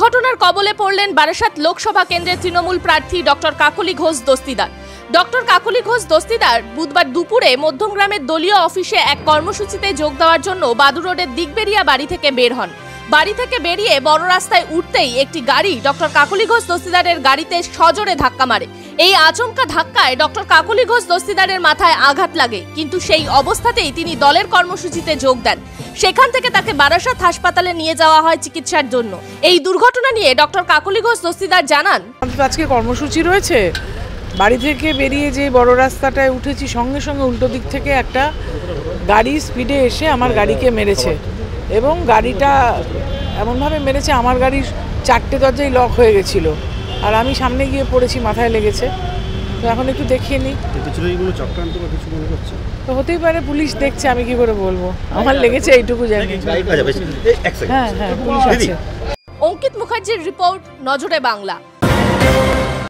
দুর্ঘটনার কবলে পড়লেন বারাসাত লোকসভা কেন্দ্রের তৃণমূল প্রার্থী ডক্টর কাকলি ঘোষ দস্তিদার। ডক্টর কাকলি ঘোষ দস্তিদার বুধবার দুপুরে মধ্যমগ্রামের দলীয় অফিসে এক কর্মসূচিতে যোগ দেওয়ার জন্য বাদু রোডের দিকবেরিয়া বাড়ি থেকে বের হন। বাড়ি থেকে বেরিয়ে বড় রাস্তায় উঠতেই একটি গাড়ি ডক্টর কাকলি ঘোষ দস্তিদারের গাড়িতে সজোরে ধাক্কা মারে। এই আচমকা ধাক্কায় ডক্টর কাকলি ঘোষ দস্তিদারের মাথায় আঘাত লাগে, কিন্তু সেই অবস্থাতেই তিনি দলের কর্মসূচিতে যোগ দেন। সেখান থেকে তাকে বারাসাত হাসপাতালে নিয়ে যাওয়া হয় চিকিৎসার জন্য। এই দুর্ঘটনা নিয়ে ডক্টর কাকলি ঘোষ দস্তিদার জানান, আজকে কর্মসূচি রয়েছে, বাড়ি থেকে বেরিয়ে যে বড় রাস্তাটায় উঠেছি, সঙ্গে সঙ্গে উল্টো দিক থেকে একটা গাড়ি স্পিডে এসে আমার গাড়িকে মেরেছে এবং গাড়িটা এমনভাবে মেরেছে আমার গাড়ির 4টে দরজাই লক হয়ে গেছিলো আর আমি সামনে গিয়ে পড়েছি, মাথায় লেগেছে। তো এখন একটু দেখিয়ে নিই, তো হতেই পারে, পুলিশ দেখছে, আমি কি করে বলবো, আমার লেগেছে এইটুকু জানি। হ্যাঁ, পুলিশ আছে। অঙ্কিত মুখার্জির রিপোর্ট, নজরে বাংলা।